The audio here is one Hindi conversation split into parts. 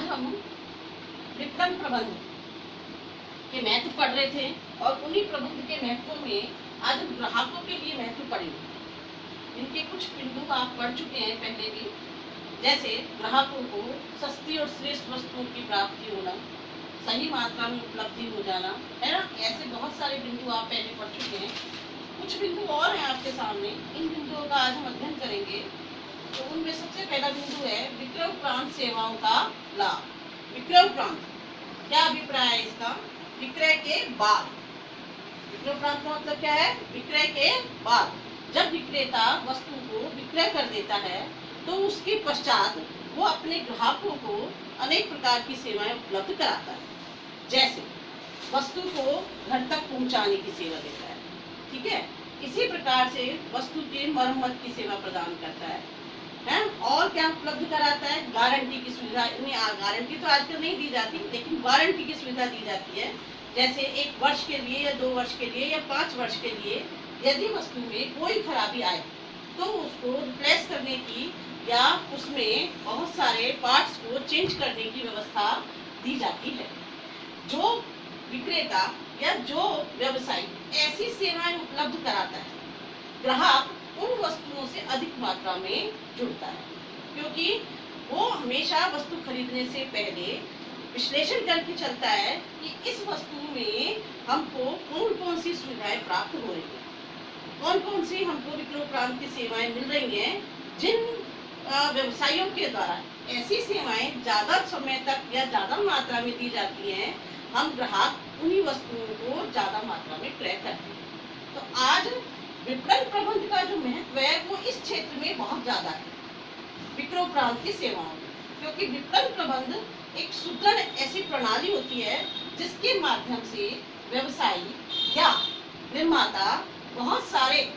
आज हम विपणन प्रबंध के महत्व पढ़ रहे थे और उन्हीं प्रबंध के महत्व में आज हम ग्राहकों के लिए महत्व पढ़ेंगे। इनके कुछ बिंदु आप पढ़ चुके हैं पहले भी, जैसे ग्राहकों को सस्ती और श्रेष्ठ वस्तुओं की प्राप्ति होना, सही मात्रा में उपलब्धि हो जाना, है ना। ऐसे बहुत सारे बिंदु आप पहले पढ़ चुके हैं। कुछ बिंदु और हैं आपके सामने, इन बिंदुओं का आज हम अध्ययन करेंगे। तो उनमें सबसे पहला बिंदु है विक्रय उपरांत सेवाओं का लाभ। विक्रय उपरांत क्या अभिप्राय है इसका? विक्रय के बाद। विक्रय उपरांत का मतलब क्या है? विक्रय के बाद। जब विक्रेता वस्तु को विक्रय कर देता है तो उसके पश्चात वो अपने ग्राहकों को अनेक प्रकार की सेवाएं उपलब्ध कराता है। जैसे वस्तु को घर तक पहुंचाने की सेवा देता है, ठीक है। इसी प्रकार से वस्तु की मरम्मत की सेवा प्रदान करता है। और क्या उपलब्ध कराता है? गारंटी की सुविधा। गारंटी तो आजकल नहीं दी जाती, लेकिन वारंटी की सुविधा दी जाती है। जैसे 1 वर्ष के लिए या 2 वर्ष के लिए या 5 वर्ष के लिए यदि वस्तु में कोई खराबी आए तो उसको रिप्लेस करने की या उसमें बहुत सारे पार्ट्स को चेंज करने की व्यवस्था दी जाती है। जो विक्रेता या जो व्यवसायी ऐसी सेवाएं उपलब्ध कराता है, ग्राहक उन वस्तुओं से अधिक मात्रा में जुड़ता है, क्योंकि वो हमेशा वस्तु खरीदने से पहले विश्लेषण करके चलता है कि इस वस्तु में हमको कौन कौन सी सुविधाएं प्राप्त हो रही है, कौन कौन सी हमको विक्रय उपरांत की सेवाएं मिल रही हैं। जिन व्यवसायियों के द्वारा ऐसी सेवाएं ज्यादा समय तक या ज्यादा मात्रा में दी जाती हैं, हम ग्राहक उन्हीं वस्तुओं को ज्यादा मात्रा में क्रय करते हैं। तो आज विपणन प्रबंध का जो महत्व है वो इस क्षेत्र में बहुत ज्यादा है, विक्रय उपरांत की सेवाओं में। क्योंकि विपणन प्रबंध एक सुदृढ़ ऐसी प्रणाली होती है जिसके माध्यम से व्यवसायी या निर्माता बहुत सारे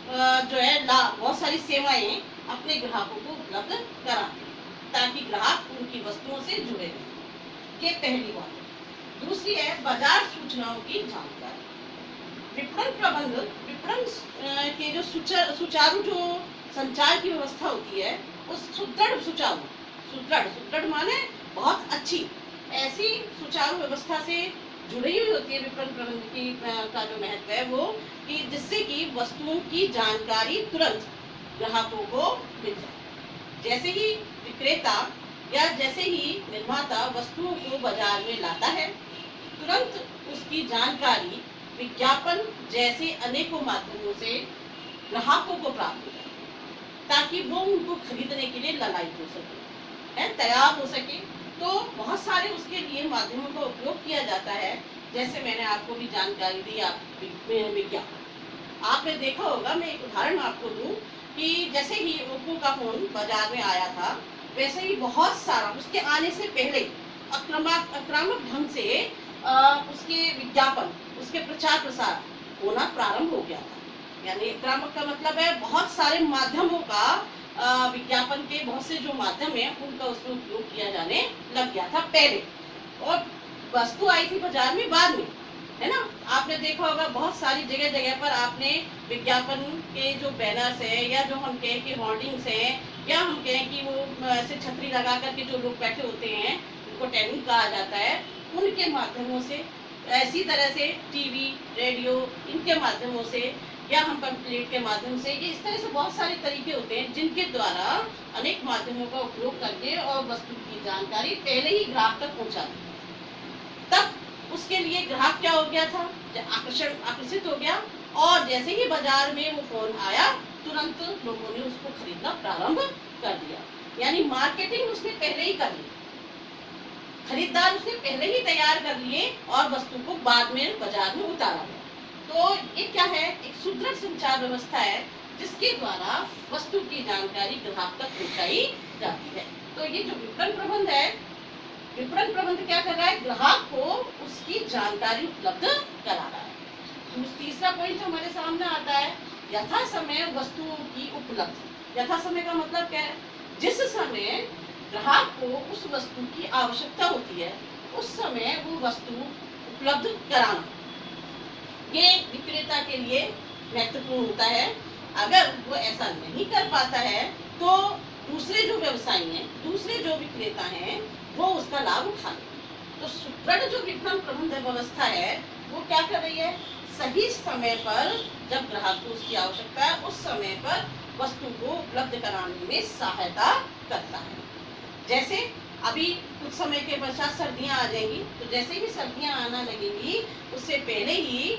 बहुत सारी सेवाएं अपने ग्राहकों को उपलब्ध कराते हैं ताकि ग्राहक उनकी वस्तुओं से जुड़े रहें। ये पहली बात है। दूसरी है बाजार सूचनाओं की जानकारी। विपणन प्रबंध विपणन के जो सुचारू जो संचार की व्यवस्था होती है, उस सुदृढ़ माने बहुत अच्छी, ऐसी सुचारू व्यवस्था से जुड़ी हुई होती है विपणन प्रबंध की का जो महत्व है वो, कि जिससे कि वस्तुओं की जानकारी तुरंत ग्राहकों को मिल जाए। जैसे ही विक्रेता या जैसे ही निर्माता वस्तुओं को बाजार में लाता है, तुरंत उसकी जानकारी विज्ञापन जैसे अनेकों माध्यमों से ग्राहकों को प्राप्त हो जाए, ताकि वो उनको खरीदने के लिए ललायित हो सके, तैयार हो सके। तो बहुत सारे उसके लिए माध्यमों का उपयोग किया जाता है। जैसे मैंने आपको भी जानकारी दी, विज्ञापन आपने देखा होगा। मैं एक उदाहरण आपको दूं कि जैसे ही ओप्पो का फोन बाजार में आया था, वैसे ही बहुत सारा उसके आने से पहले आक्रामक ढंग से उसके विज्ञापन, उसके प्रचार प्रसार होना प्रारंभ हो गया था। यानी आक्रामक का मतलब है बहुत सारे माध्यमों का विज्ञापन के बहुत से जो माध्यम है उनका उसमें उपयोग किया जाने लग गया था पहले, और वस्तु आई थी बाजार में बाद में, है ना। आपने देखा होगा बहुत सारी जगह जगह पर आपने विज्ञापन के जो बैनर्स है या जो हम कहें कि होर्डिंग्स है या हम कहें कि वो ऐसे छतरी लगा करके जो लोग बैठे होते हैं, उनको टैगिंग कहा जाता है, उनके माध्यमों से, ऐसी तरह से टीवी, रेडियो, इनके माध्यमों से या हम पंपलेट के माध्यम से, ये इस तरह से बहुत सारे तरीके होते हैं जिनके द्वारा अनेक माध्यमों का उपयोग करके और वस्तु की जानकारी पहले ही ग्राहक तक पहुंचा दी। तब उसके लिए ग्राहक क्या हो गया था? आकर्षित हो गया, और जैसे ही बाजार में वो फोन आया, तुरंत लोगों ने उसको खरीदना प्रारंभ कर दिया। यानी मार्केटिंग उसने पहले ही कर ली, खरीदार उसने पहले ही तैयार कर लिए और वस्तु को बाद में बाजार में उतारा गया। तो ये क्या है? एक सुदृढ़ संचार व्यवस्था है जिसके द्वारा वस्तु की जानकारी ग्राहक तक पहुंचाई जाती है। तो ये जो विपणन प्रबंध है, विपणन प्रबंध क्या कर रहा है? ग्राहक को उसकी जानकारी उपलब्ध करा रहा है। तीसरा पॉइंट हमारे सामने आता है यथा समय वस्तुओं की उपलब्धि। यथा समय का मतलब क्या है? जिस समय ग्राहक को उस वस्तु की आवश्यकता होती है, उस समय वो वस्तु उपलब्ध कराना, ये विक्रेता के लिए महत्वपूर्ण होता है। अगर वो ऐसा नहीं कर पाता है तो दूसरे जो व्यवसायी हैं, दूसरे जो विक्रेता हैं, वो उसका लाभ उठा लें। तो सुदृढ़ जो विपणन प्रबंधन व्यवस्था है वो क्या कर रही है, सही समय पर जब ग्राहक को उसकी आवश्यकता है उस समय पर वस्तु को उपलब्ध कराने में सहायता करता है। जैसे अभी कुछ समय के पश्चात सर्दियां आ जाएंगी, तो जैसे ही सर्दियां आना लगेंगी उससे पहले ही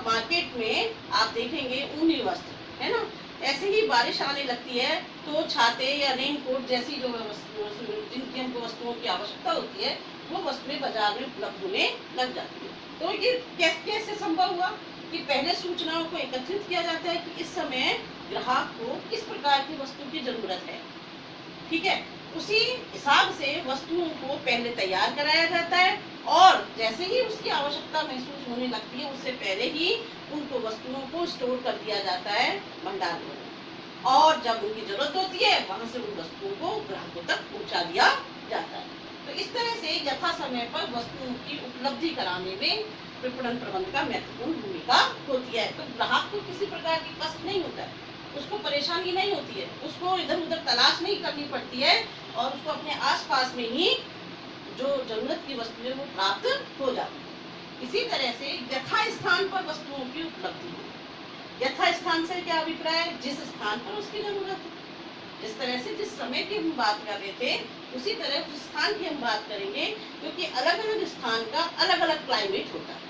मार्केट में आप देखेंगे ऊनी वस्त्र, है ना, ऐसे ही बारिश आने लगती है तो छाते या रेनकोट जैसी जो जिनकी हमको वस्तुओं की आवश्यकता होती है वो वस्तुएं बाजार में उपलब्ध होने लग जाती है। तो ये कैसे संभव हुआ कि पहले सूचनाओं को एकत्रित किया जाता है कि इस समय ग्राहक को किस प्रकार की वस्तु की जरूरत है, ठीक है, उसी हिसाब से वस्तुओं को पहले तैयार कराया जाता है और जैसे ही उसकी आवश्यकता महसूस होने लगती है उससे पहले ही उनको वस्तुओं को स्टोर कर दिया जाता है भंडार में, और जब उनकी जरूरत होती है वहां से उन वस्तुओं को ग्राहकों तक पहुंचा दिया जाता है। तो इस तरह से यथा समय पर वस्तुओं की उपलब्धि कराने में विपणन प्रबंध का महत्वपूर्ण भूमिका होती है। तो ग्राहक को किसी प्रकार की कष्ट नहीं होता है, उसको परेशानी नहीं होती है, उसको इधर उधर तलाश नहीं करनी पड़ती है और उसको अपने आसपास में ही जो जरूरत की वस्तु है वो प्राप्त हो जाती है। इसी तरह से यथा स्थान पर वस्तुओं की उपलब्धि हो। यथा स्थान से क्या अभिप्राय है, जिस स्थान पर उसकी जरूरत है। जिस तरह से जिस समय की हम बात कर रहे थे उसी तरह उस स्थान की हम बात करेंगे, क्योंकि अलग अलग स्थान का अलग अलग क्लाइमेट होता है,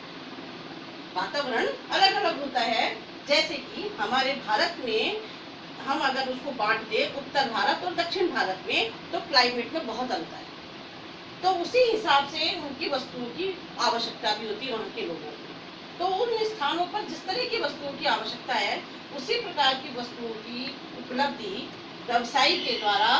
वातावरण अलग अलग होता है। जैसे कि हमारे भारत में हम अगर उसको बांट दे उत्तर भारत और दक्षिण भारत में तो क्लाइमेट में बहुत अंतर है, तो उसी हिसाब से उनकी वस्तुओं की आवश्यकता भी होती है वहाँ के लोगों को। तो उन स्थानों पर जिस तरह की वस्तुओं की आवश्यकता है उसी प्रकार की वस्तुओं की उपलब्धि व्यवसायी के द्वारा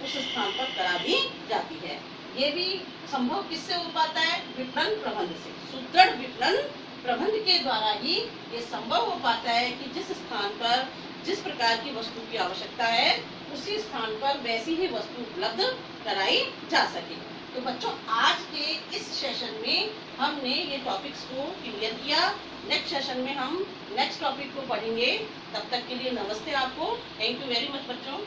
उस स्थान पर करा दी जाती है। ये भी संभव किससे हो पाता है, विपणन प्रबंध से। सुदृढ़ विपणन प्रबंध के द्वारा ही ये संभव हो पाता है कि जिस स्थान पर जिस प्रकार की वस्तु की आवश्यकता है उसी स्थान पर वैसी ही वस्तु उपलब्ध कराई जा सके। तो बच्चों आज के इस सेशन में हमने ये टॉपिक्स को क्लियर किया। नेक्स्ट सेशन में हम नेक्स्ट टॉपिक को पढ़ेंगे। तब तक के लिए नमस्ते आपको। थैंक यू वेरी मच बच्चों।